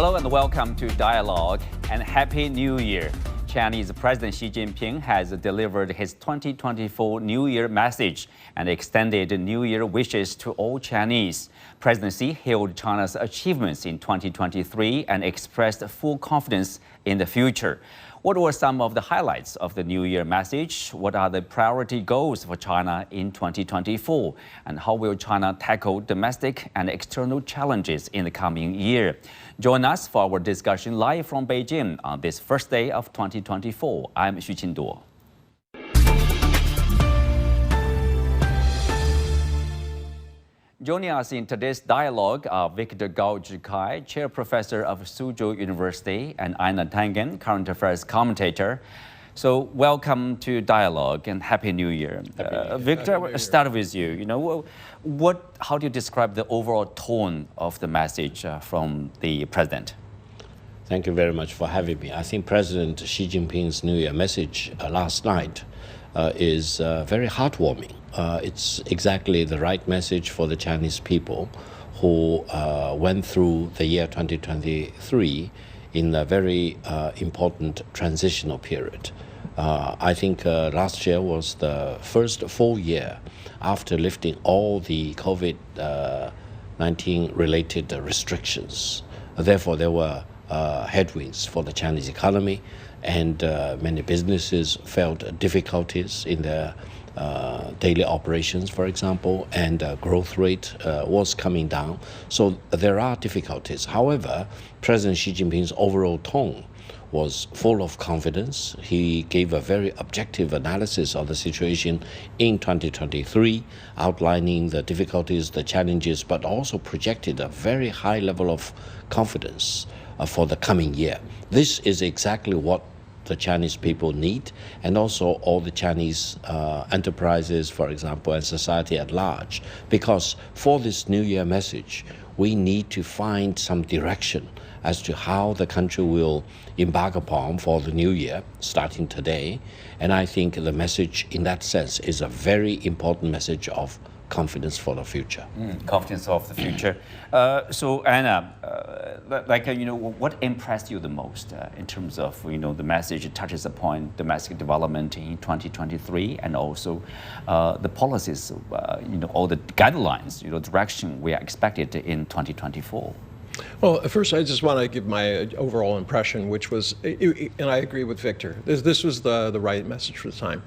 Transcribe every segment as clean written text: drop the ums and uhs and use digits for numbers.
Hello and welcome to Dialogue and Happy New Year. Chinese President Xi Jinping has delivered his 2024 New Year message and extended New Year wishes to all Chinese. President Xi hailed China's achievements in 2023 and expressed full confidence in the future. What were some of the highlights of the New Year message? What are the priority goals for China in 2024? And how will China tackle domestic and external challenges in the coming year? Join us for our discussion live from Beijing on this first day of 2024. I'm Xu Qinduo. Joining us in today's dialogue are Victor Gao Zhikai, Chair Professor of Soochow University, and Einar Tangen, current affairs commentator. So welcome to Dialogue and Happy New Year. Victor, I'll start with you. How do you describe the overall tone of the message from the president? Thank you very much for having me. I think President Xi Jinping's New Year message last night is very heartwarming. It's exactly the right message for the Chinese people who went through the year 2023 in a very important transitional period. I think last year was the first full year after lifting all the COVID-19 related restrictions. Therefore, there were headwinds for the Chinese economy, and many businesses felt difficulties in their daily operations, for example, and growth rate was coming down. So there are difficulties. However, President Xi Jinping's overall tone was full of confidence. He gave a very objective analysis of the situation in 2023, outlining the difficulties, the challenges, but also projected a very high level of confidence for the coming year. This is exactly what the Chinese people need, and also all the Chinese enterprises, for example, and society at large. Because for this New Year message, we need to find some direction as to how the country will embark upon for the new year, starting today. And I think the message in that sense is a very important message of confidence for the future. Confidence of the future. So Anna, what impressed you the most in terms of the message? It touches upon domestic development in 2023 and also the policies, all the guidelines, direction we are expected in 2024. Well, first, I just want to give my overall impression, which was, and I agree with Victor, this was the right message for the time.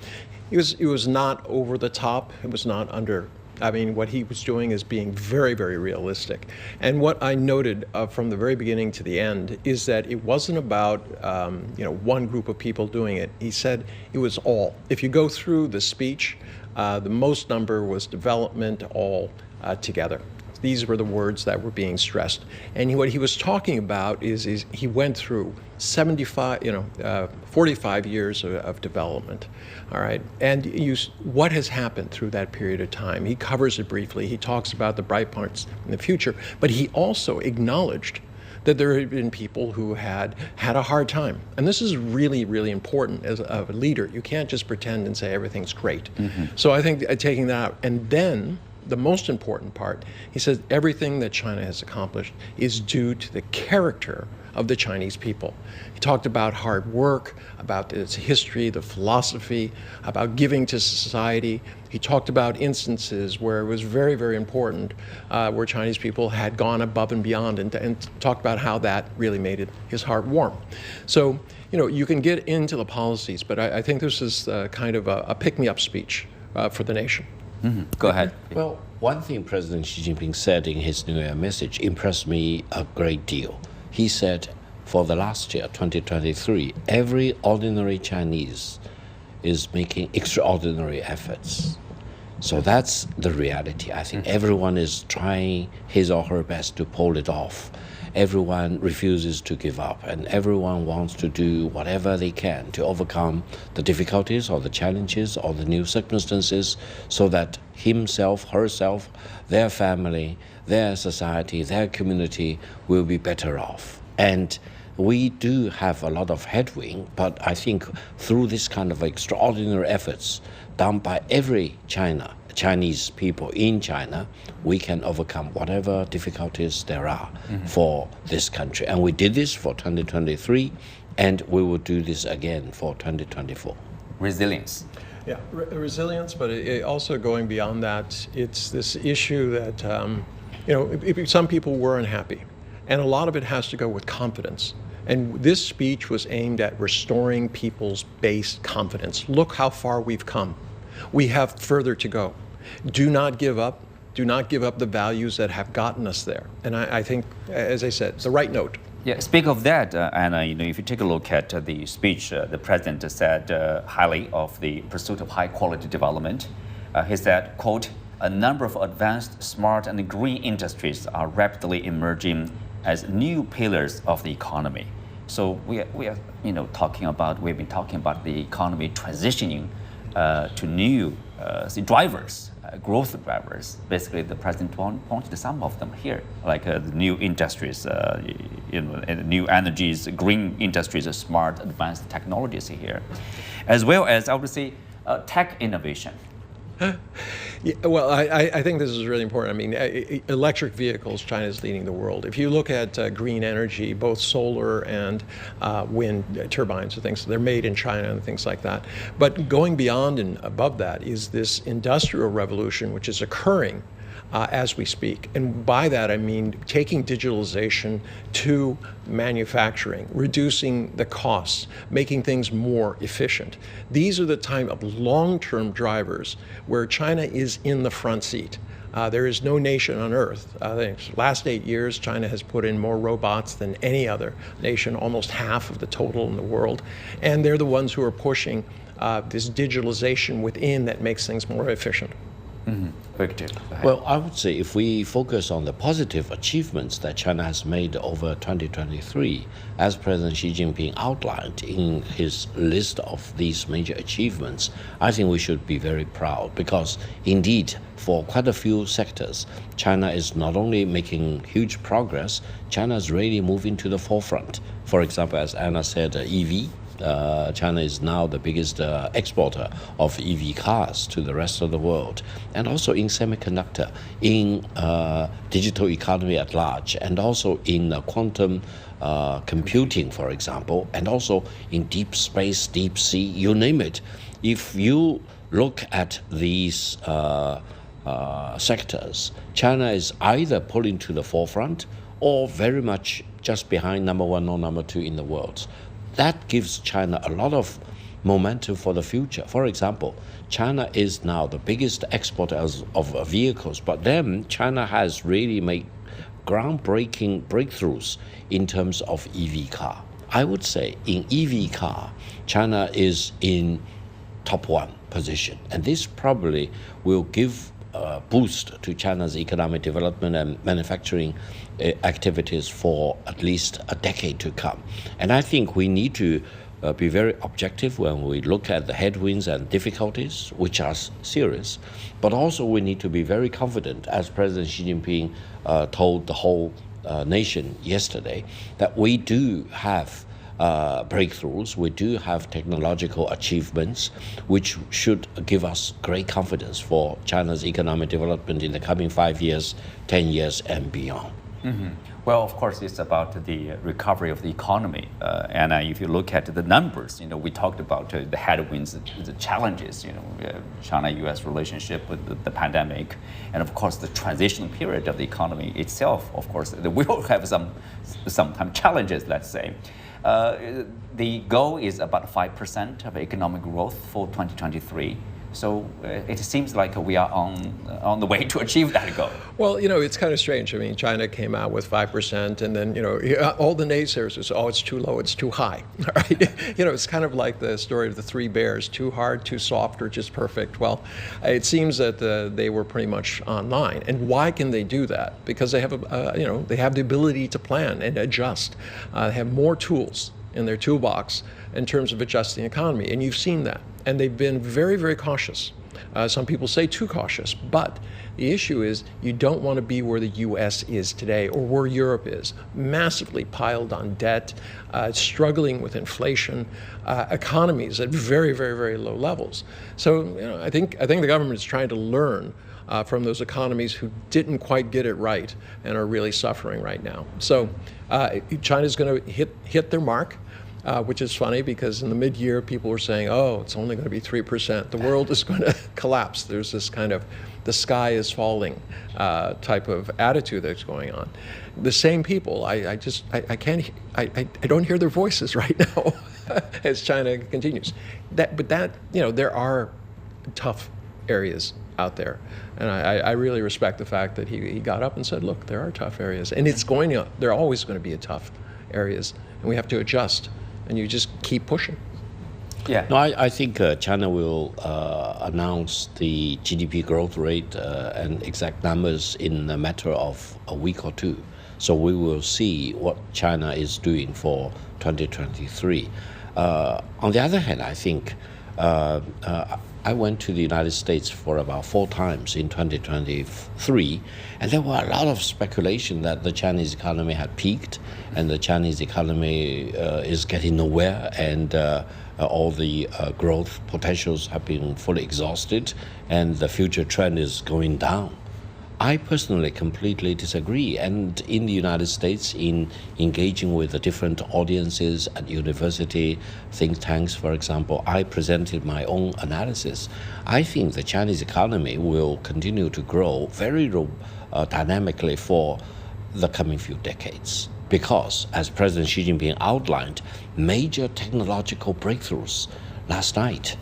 It was not over the top. It was not under. I mean, what he was doing is being very, very realistic. And what I noted from the very beginning to the end is that it wasn't about, one group of people doing it. He said it was all. If you go through the speech, the most number was development all together. These were the words that were being stressed. And what he was talking about is he went through 45 years of development, all right? And what has happened through that period of time? He covers it briefly. He talks about the bright parts in the future, but he also acknowledged that there had been people who had a hard time. And this is really, really important as a leader. You can't just pretend and say everything's great. So I think taking that out, and then the most important part, he says everything that China has accomplished is due to the character of the Chinese people. He talked about hard work, about its history, the philosophy, about giving to society. He talked about instances where it was very, very important, where Chinese people had gone above and beyond, and talked about how that really made his heart warm. So, you can get into the policies, but I think this is kind of a pick-me-up speech for the nation. Go ahead. Well, one thing President Xi Jinping said in his New Year message impressed me a great deal. He said, for the last year, 2023, every ordinary Chinese is making extraordinary efforts. So that's the reality. I think everyone is trying his or her best to pull it off. Everyone refuses to give up, and everyone wants to do whatever they can to overcome the difficulties or the challenges or the new circumstances so that himself, herself, their family, their society, their community will be better off. And we do have a lot of headwind, but I think through this kind of extraordinary efforts done by every Chinese people in China, we can overcome whatever difficulties there are for this country. And we did this for 2023, and we will do this again for 2024. Resilience. Yeah, resilience, but also going beyond that, it's this issue that, some people were unhappy. And a lot of it has to go with confidence. And this speech was aimed at restoring people's base confidence. Look how far we've come. We have further to go. Do not give up. Do not give up the values that have gotten us there. And I think, as I said, the right note. Yeah, speak of that, Anna, if you take a look at the speech, the president said highly of the pursuit of high quality development. He said, quote, "A number of advanced, smart and green industries are rapidly emerging as new pillars of the economy." So we are we've been talking about the economy transitioning to new drivers, growth drivers. Basically, the president pointed some of them here, like the new industries, and new energies, green industries, smart, advanced technologies here, as well as I would say tech innovation. Yeah, well, I think this is really important. I mean, electric vehicles, China is leading the world. If you look at green energy, both solar and wind turbines and things, they're made in China and things like that. But going beyond and above that is this industrial revolution, which is occurring as we speak. And by that, I mean taking digitalization to manufacturing, reducing the costs, making things more efficient. These are the type of long-term drivers where China is in the front seat. There is no nation on earth. I think last 8 years, China has put in more robots than any other nation, almost half of the total in the world. And they're the ones who are pushing this digitalization within that makes things more efficient. Victor. Well, I would say if we focus on the positive achievements that China has made over 2023, as President Xi Jinping outlined in his list of these major achievements, I think we should be very proud because indeed, for quite a few sectors, China is not only making huge progress, China is really moving to the forefront. For example, as Anna said, EV. China is now the biggest exporter of EV cars to the rest of the world, and also in semiconductor, in digital economy at large, and also in quantum computing, for example, and also in deep space, deep sea, you name it. If you look at these sectors, China is either pulling to the forefront or very much just behind number one or number two in the world. That gives China a lot of momentum for the future. For example, China is now the biggest exporter of vehicles, but then China has really made groundbreaking breakthroughs in terms of EV car. I would say in EV car, China is in top one position, and this probably will give a boost to China's economic development and manufacturing activities for at least a decade to come. And I think we need to be very objective when we look at the headwinds and difficulties, which are serious, but also we need to be very confident, as President Xi Jinping told the whole nation yesterday, that we do have breakthroughs, we do have technological achievements, which should give us great confidence for China's economic development in the coming 5 years, 10 years, and beyond. Well, of course, it's about the recovery of the economy. And if you look at the numbers, we talked about the headwinds, the challenges, China-U.S. relationship with the pandemic, and of course, the transition period of the economy itself. Of course, we will have some challenges, let's say. The goal is about 5% of economic growth for 2023. So it seems like we are on the way to achieve that goal. Well, it's kind of strange. I mean, China came out with 5%, and then, all the naysayers would say, oh, it's too low, it's too high. All right? It's kind of like the story of the three bears, too hard, too soft, or just perfect. Well, it seems that they were pretty much online. And why can they do that? Because they have, they have the ability to plan and adjust. They have more tools in their toolbox in terms of adjusting the economy, and you've seen that. And they've been very, very cautious. Some people say too cautious, but the issue is you don't want to be where the U.S. is today or where Europe is, massively piled on debt, struggling with inflation, economies at very, very, very low levels. So I think the government is trying to learn from those economies who didn't quite get it right and are really suffering right now. So China's going to hit their mark. Which is funny because in the mid-year people were saying, oh, it's only going to be 3%. The world is going to collapse. There's this kind of the sky is falling type of attitude that's going on. The same people, I don't hear their voices right now as China continues. But there are tough areas out there. And I really respect the fact that he got up and said, look, there are tough areas. And there are always going to be tough areas. And we have to adjust. And you just keep pushing. Yeah. No, I think China will announce the GDP growth rate and exact numbers in a matter of a week or two. So we will see what China is doing for 2023. On the other hand, I think I went to the United States for about 4 times in 2023, and there were a lot of speculation that the Chinese economy had peaked and the Chinese economy is getting nowhere, and all the growth potentials have been fully exhausted and the future trend is going down. I personally completely disagree. And in the United States, in engaging with the different audiences at university, think tanks, for example, I presented my own analysis. I think the Chinese economy will continue to grow very dynamically for the coming few decades. Because, as President Xi Jinping outlined, major technological breakthroughs last night.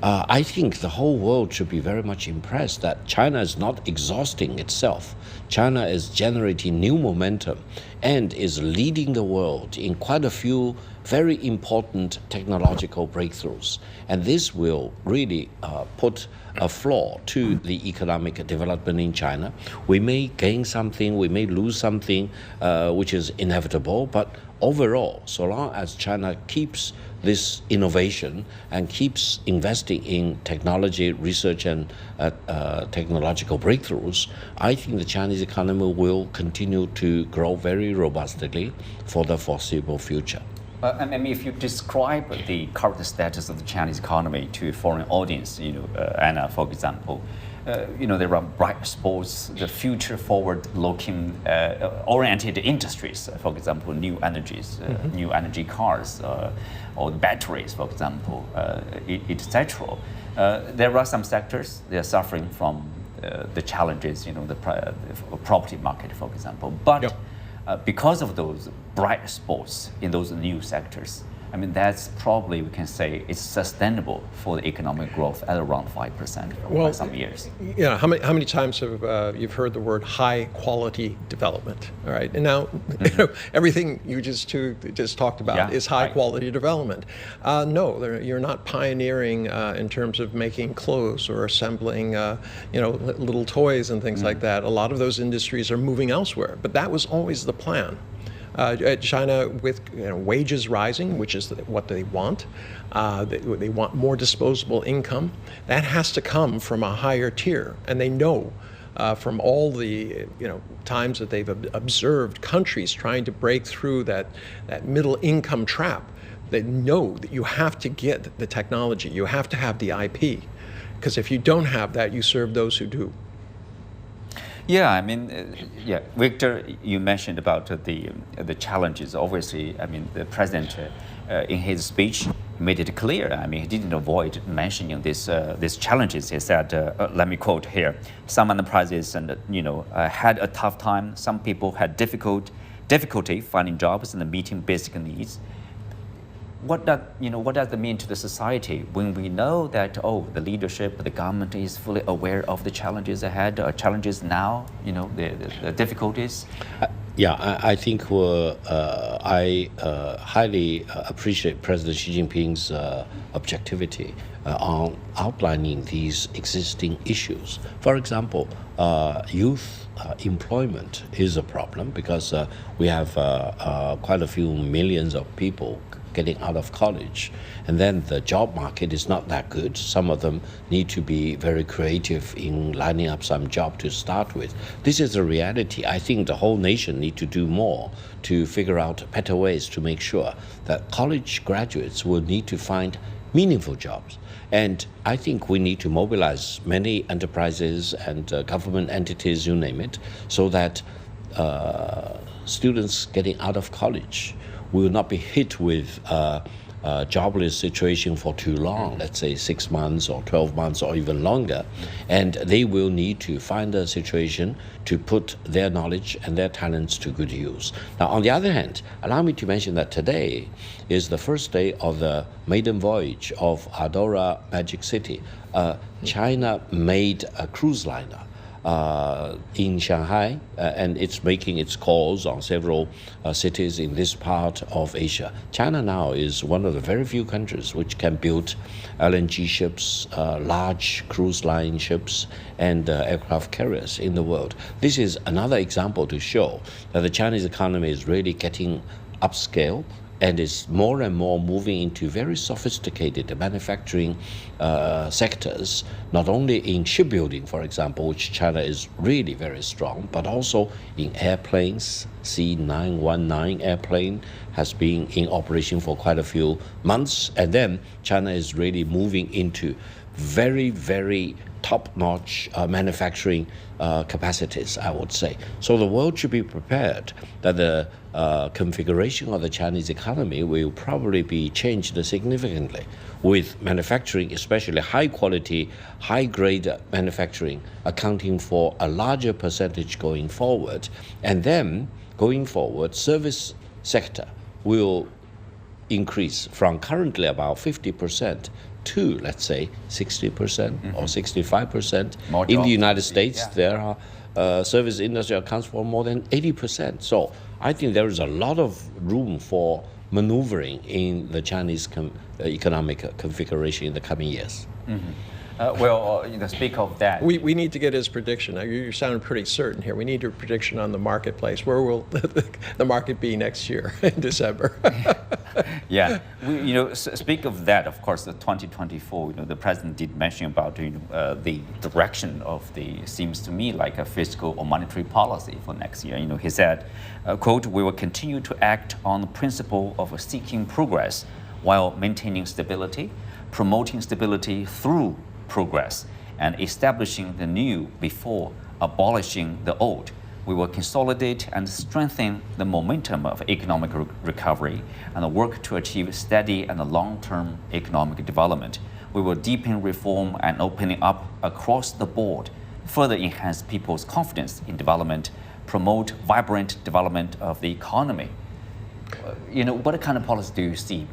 I think the whole world should be very much impressed that China is not exhausting itself. China is generating new momentum and is leading the world in quite a few very important technological breakthroughs. And this will really put a flaw to the economic development in China. We may gain something, we may lose something, which is inevitable, but overall, so long as China keeps this innovation and keeps investing in technology, research, and technological breakthroughs, I think the Chinese economy will continue to grow very robustly for the foreseeable future. I mean, if you describe the current status of the Chinese economy to a foreign audience, Einar, for example, there are bright spots, the future forward-looking, oriented industries, for example, new energies, new energy cars, or batteries, for example, etc. There are some sectors that are suffering from the challenges, the property market, for example. But because of those bright spots in those new sectors, I mean, that's probably, we can say, it's sustainable for the economic growth at around 5% for some years. Yeah, how many times have you've heard the word high quality development? All right, and now everything you just talked about is high quality development. No, you're not pioneering in terms of making clothes or assembling, little toys and things like that. A lot of those industries are moving elsewhere, but that was always the plan. China, with wages rising, which is what they want, they want more disposable income. That has to come from a higher tier, and they know from all the times that they've observed countries trying to break through that middle income trap. They know that you have to get the technology, you have to have the IP, because if you don't have that, you serve those who do. Yeah, I mean, Victor, you mentioned about the challenges. Obviously, I mean, the president in his speech made it clear. I mean, he didn't avoid mentioning these challenges. He said, let me quote here: some enterprises had a tough time. Some people had difficulty finding jobs and meeting basic needs. What does that mean to the society when we know that the leadership, the government is fully aware of the challenges ahead, challenges now, the difficulties? I think I highly appreciate President Xi Jinping's objectivity on outlining these existing issues. For example, youth employment is a problem because we have quite a few millions of people getting out of college. And then the job market is not that good. Some of them need to be very creative in lining up some job to start with. This is a reality. I think the whole nation need to do more to figure out better ways to make sure that college graduates will need to find meaningful jobs. And I think we need to mobilize many enterprises and government entities, you name it, so that students getting out of college will not be hit with a jobless situation for too long, let's say 6 months or 12 months or even longer. And they will need to find a situation to put their knowledge and their talents to good use. Now, on the other hand, allow me to mention that today is the first day of the maiden voyage of Adora Magic City. China made a cruise liner in Shanghai, and it's making its calls on several cities in this part of Asia. China now is one of the very few countries which can build LNG ships, large cruise line ships, and aircraft carriers in the world. This is another example to show that the Chinese economy is really getting upscale and is more and more moving into very sophisticated manufacturing sectors, not only in shipbuilding, for example, which China is really very strong, but also in airplanes. C919 airplane has been in operation for quite a few months, and then China is really moving into very, very top-notch manufacturing capacities, I would say. So the world should be prepared that the configuration of the Chinese economy will probably be changed significantly, with manufacturing, especially high-quality, high-grade manufacturing, accounting for a larger percentage going forward. And then, going forward, service sector will increase from currently about 50% to, let's say, 60% or 65%. In the United States, there are service industry accounts for more than 80%. So I think there is a lot of room for maneuvering in the Chinese economic configuration in the coming years. Speak of that. We need to get his prediction. Now, you sound pretty certain here. We need your prediction on the marketplace. Where will the market be next year in December? Yeah, speak of that. Of course, the 2024. The president did mention about the direction of seems to me like a fiscal or monetary policy for next year. He said, "quote We will continue to act on the principle of seeking progress while maintaining stability, promoting stability through progress, and establishing the new before abolishing the old. We will consolidate and strengthen the momentum of economic recovery and work to achieve steady and long-term economic development. We will deepen reform and opening up across the board, further enhance people's confidence in development, promote vibrant development of the economy." What kind of policy do you see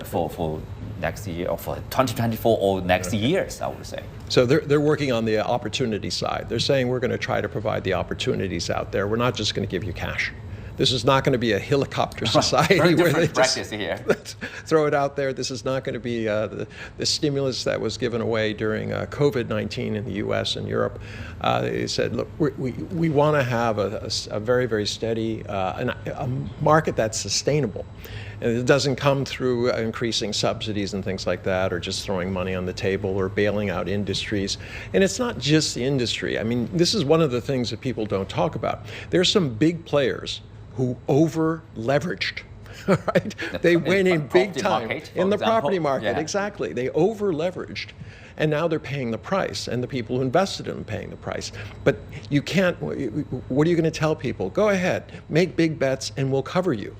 for next year, or for 2024 or next years, I would say? So they're working on the opportunity side. They're saying we're going to try to provide the opportunities out there. We're not just going to give you cash. This is not going to be a helicopter society where they just throw it out there. This is not going to be the stimulus that was given away during COVID-19 in the U.S. and Europe. They said, look, we want to have a very, very steady a market that's sustainable. And it doesn't come through increasing subsidies and things like that, or just throwing money on the table or bailing out industries. And it's not just the industry. I mean, this is one of the things that people don't talk about. There's some big players who over-leveraged, right? They went in big time in the property market, exactly. They over-leveraged, and now they're paying the price, and the people who invested in them are paying the price. But you can't, what are you going to tell people? Go ahead, make big bets, and we'll cover you.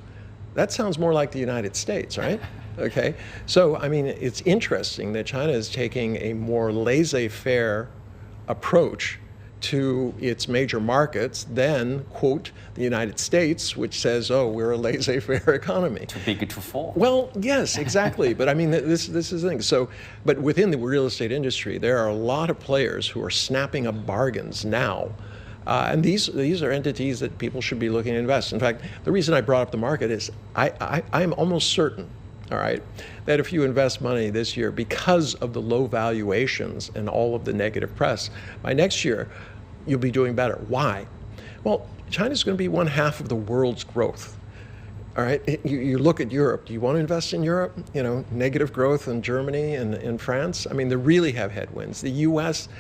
That sounds more like the United States, right? Okay, so I mean, it's interesting that China is taking a more laissez-faire approach to its major markets than, quote, the United States, which says, oh, we're a laissez-faire economy. Too big to fall. Well, yes, exactly. But I mean, this is the thing. So, but within the real estate industry, there are a lot of players who are snapping up bargains now. And these are entities that people should be looking to invest. In fact, the reason I brought up the market is I'm almost certain, all right, that if you invest money this year because of the low valuations and all of the negative press, by next year, you'll be doing better. Why? Well, China's going to be 1/2 of the world's growth. All right, you look at Europe. Do you want to invest in Europe? You know, negative growth in Germany and in France. I mean, they really have headwinds. The U.S.,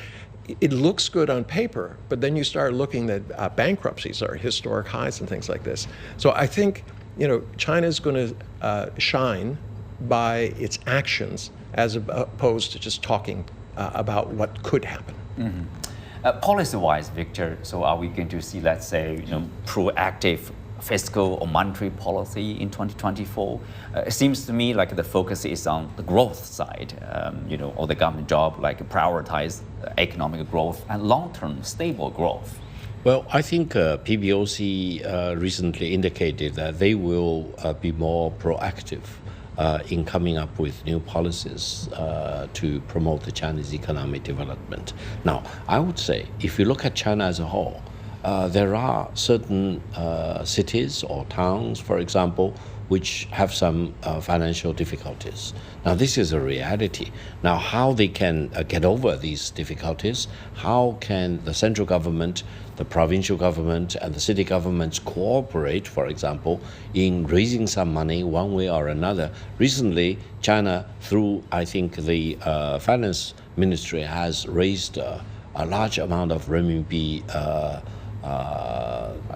it looks good on paper, but then you start looking at bankruptcies are historic highs and things like this. So I think, you know, China's going to shine by its actions as opposed to just talking about what could happen. Policy-wise, Victor, so are we going to see, let's say, you know, proactive fiscal or monetary policy in 2024? It seems to me like the focus is on the growth side, you know, or the government job, like prioritize economic growth and long-term stable growth. Well, I think PBOC recently indicated that they will be more proactive in coming up with new policies to promote the Chinese economic development. Now, I would say, if you look at China as a whole, there are certain cities or towns, for example, which have some financial difficulties. Now, this is a reality. Now, how they can get over these difficulties, how can the central government, the provincial government, and the city governments cooperate, for example, in raising some money one way or another. Recently, China, through, I think, the finance ministry, has raised a large amount of renminbi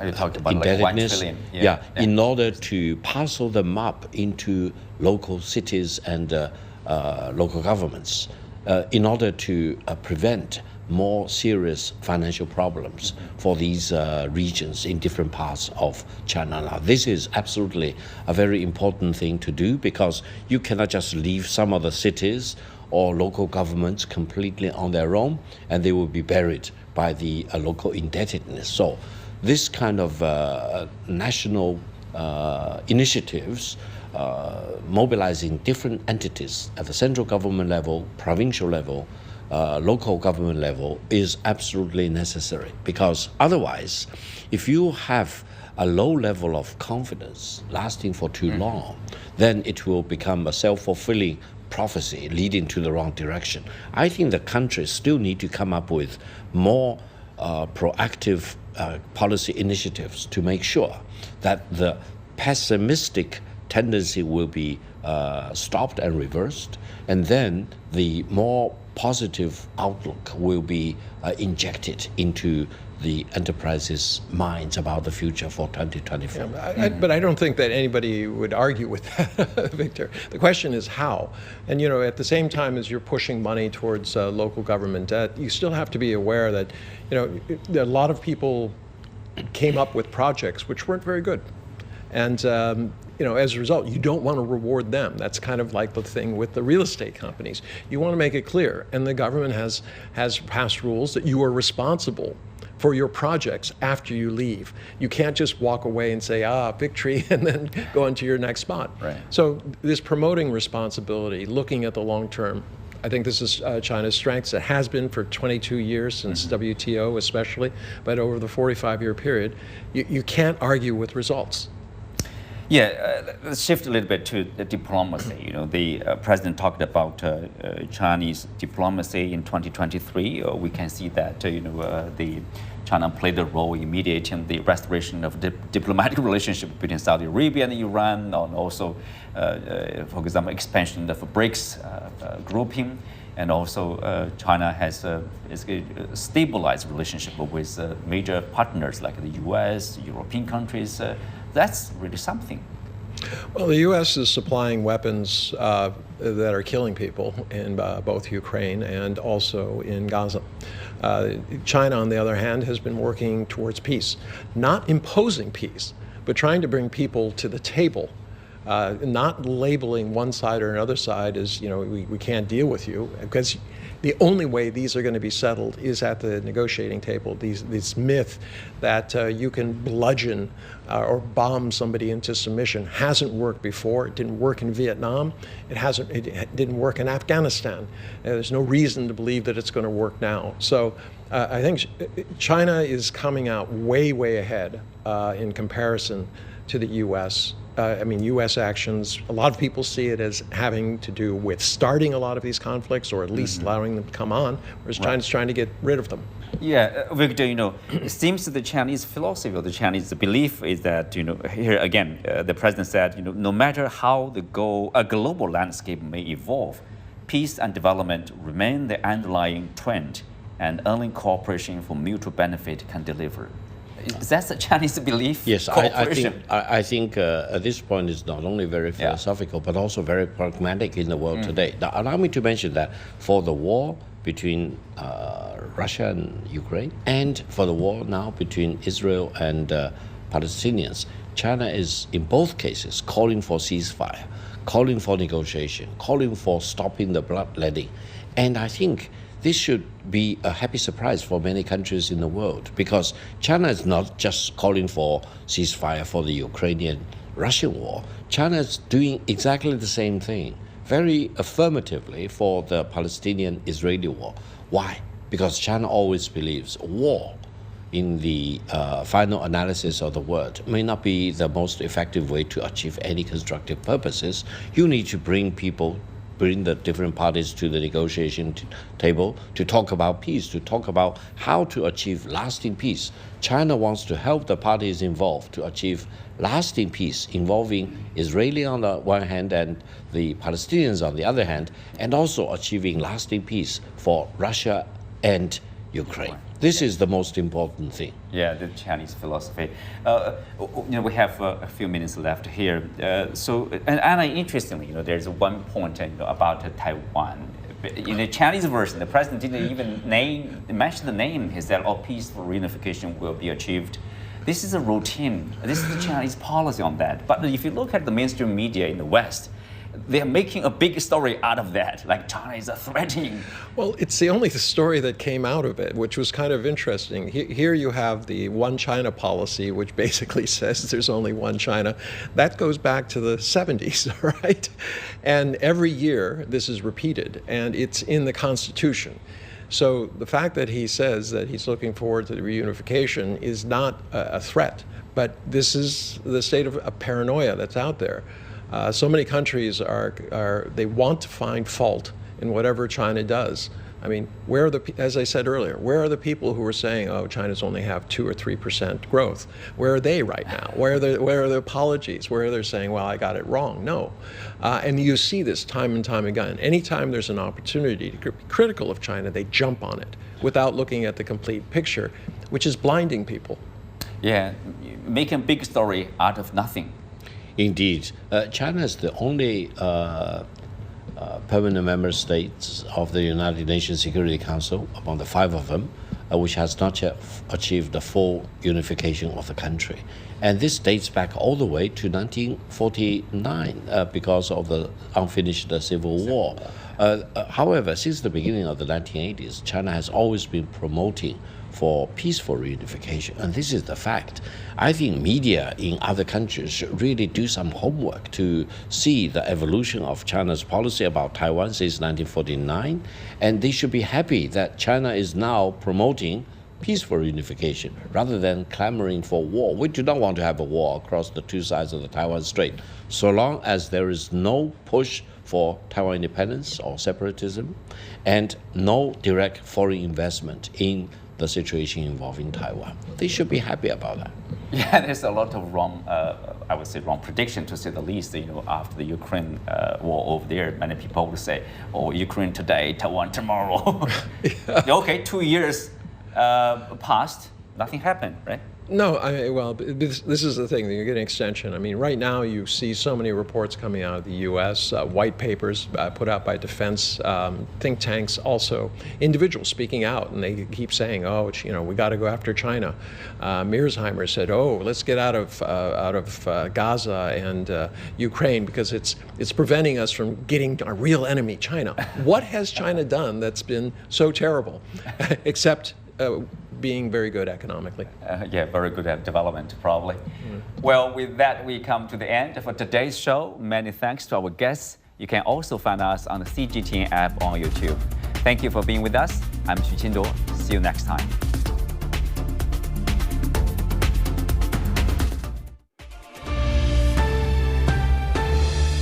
you talked about indebtedness, like 1 trillion. In order to parcel them up into local cities and local governments, in order to prevent more serious financial problems for these regions in different parts of China. Now, this is absolutely a very important thing to do, because you cannot just leave some of the cities or local governments completely on their own, and they will be buried by the local indebtedness. So this kind of national initiatives, mobilizing different entities at the central government level, provincial level, local government level, is absolutely necessary. Because otherwise, if you have a low level of confidence lasting for too long, then it will become a self-fulfilling prophecy leading to the wrong direction. I think the countries still need to come up with more proactive policy initiatives to make sure that the pessimistic tendency will be stopped and reversed, and then the more positive outlook will be injected into the enterprises' minds about the future for 2024. Yeah, but I don't think that anybody would argue with that, Victor. The question is how. And, you know, at the same time as you're pushing money towards local government debt, you still have to be aware that, you know, a lot of people came up with projects which weren't very good. And, you know, as a result, you don't want to reward them. That's kind of like the thing with the real estate companies. You want to make it clear, and the government has passed rules that you are responsible for your projects after you leave. You can't just walk away and say, victory, and then go into your next spot. Right. So this promoting responsibility, looking at the long term, I think this is China's strengths. It has been for 22 years, since WTO especially, but over the 45-year period, you can't argue with results. Yeah, let's shift a little bit to the diplomacy. You know, the president talked about Chinese diplomacy in 2023. We can see that you know the China played a role in mediating the restoration of the diplomatic relationship between Saudi Arabia and Iran, and also, for example, expansion of BRICS grouping. And also, China has stabilized relationship with major partners like the U.S., European countries. That's really something. Well, the U.S. is supplying weapons that are killing people in both Ukraine and also in Gaza. China, on the other hand, has been working towards peace, not imposing peace, but trying to bring people to the table. Not labeling one side or another side as, you know, we can't deal with you, because the only way these are going to be settled is at the negotiating table. This myth that you can bludgeon or bomb somebody into submission hasn't worked before. It didn't work in Vietnam. It didn't work in Afghanistan. There's no reason to believe that it's going to work now. So I think China is coming out way, way ahead in comparison to the U.S. U.S. actions, a lot of people see it as having to do with starting a lot of these conflicts, or at least allowing them to come on, whereas China's trying to get rid of them. Yeah, Victor, it seems the Chinese philosophy or the Chinese belief is that, here again, the president said, no matter how a global landscape may evolve, peace and development remain the underlying trend, and only cooperation for mutual benefit can deliver. Is that the Chinese belief? Yes, I think at this point it's not only very philosophical, but also very pragmatic in the world today. Now, allow me to mention that for the war between Russia and Ukraine, and for the war now between Israel and Palestinians, China is in both cases calling for ceasefire, calling for negotiation, calling for stopping the bloodletting. And I think this should be a happy surprise for many countries in the world, because China is not just calling for ceasefire for the Ukrainian-Russian war. China is doing exactly the same thing, very affirmatively, for the Palestinian-Israeli war. Why? Because China always believes war, in the final analysis of the word, may not be the most effective way to achieve any constructive purposes. You need to bring the different parties to the negotiation table to talk about peace, to talk about how to achieve lasting peace. China wants to help the parties involved to achieve lasting peace, involving Israeli on the one hand and the Palestinians on the other hand, and also achieving lasting peace for Russia and Ukraine. This is the most important thing. Yeah, the Chinese philosophy. We have a few minutes left here. And interestingly, there's one point about Taiwan. In the Chinese version, the president didn't even mention the name. He said, peaceful reunification will be achieved. This is a routine. This is the Chinese policy on that. But if you look at the mainstream media in the West, they're making a big story out of that, like China is threatening. Well, it's the only story that came out of it, which was kind of interesting. Here you have the one China policy, which basically says there's only one China. That goes back to the 70s, right? And every year this is repeated, and it's in the Constitution. So the fact that he says that he's looking forward to the reunification is not a threat, but this is the state of paranoia that's out there. So many countries they want to find fault in whatever China does. I mean, as I said earlier, where are the people who are saying, China's only have 2 or 3% growth? Where are they right now? Where are the apologies? Where they're saying, well, I got it wrong? No. And you see this time and time again. Anytime there's an opportunity to be critical of China, they jump on it without looking at the complete picture, which is blinding people. Yeah, making a big story out of nothing. Indeed. China is the only permanent member states of the United Nations Security Council, among the 5 of them, which has not yet achieved the full unification of the country. And this dates back all the way to 1949 because of the unfinished civil war. However, since the beginning of the 1980s, China has always been promoting for peaceful reunification, and this is the fact. I think media in other countries should really do some homework to see the evolution of China's policy about Taiwan since 1949, and they should be happy that China is now promoting peaceful reunification rather than clamoring for war. We do not want to have a war across the two sides of the Taiwan Strait, so long as there is no push for Taiwan independence or separatism and no direct foreign investment in the situation involving Taiwan. They should be happy about that. Yeah, there's a lot of wrong prediction, to say the least. After the Ukraine war over there, many people would say, Ukraine today, Taiwan tomorrow. Okay, 2 years passed, nothing happened, right? No, this is the thing, you get an extension. I mean, right now you see so many reports coming out of the U.S., white papers put out by defense think tanks, also individuals speaking out, and they keep saying, we got to go after China. Mearsheimer said, let's get out of Gaza and Ukraine because it's preventing us from getting our real enemy, China. What has China done that's been so terrible, except being very good economically? Very good at development, probably. Well, with that, we come to the end for today's show. Many thanks to our guests. You can also find us on the CGTN app on YouTube. Thank you for being with us. I'm Xu Qinduo. See you next time.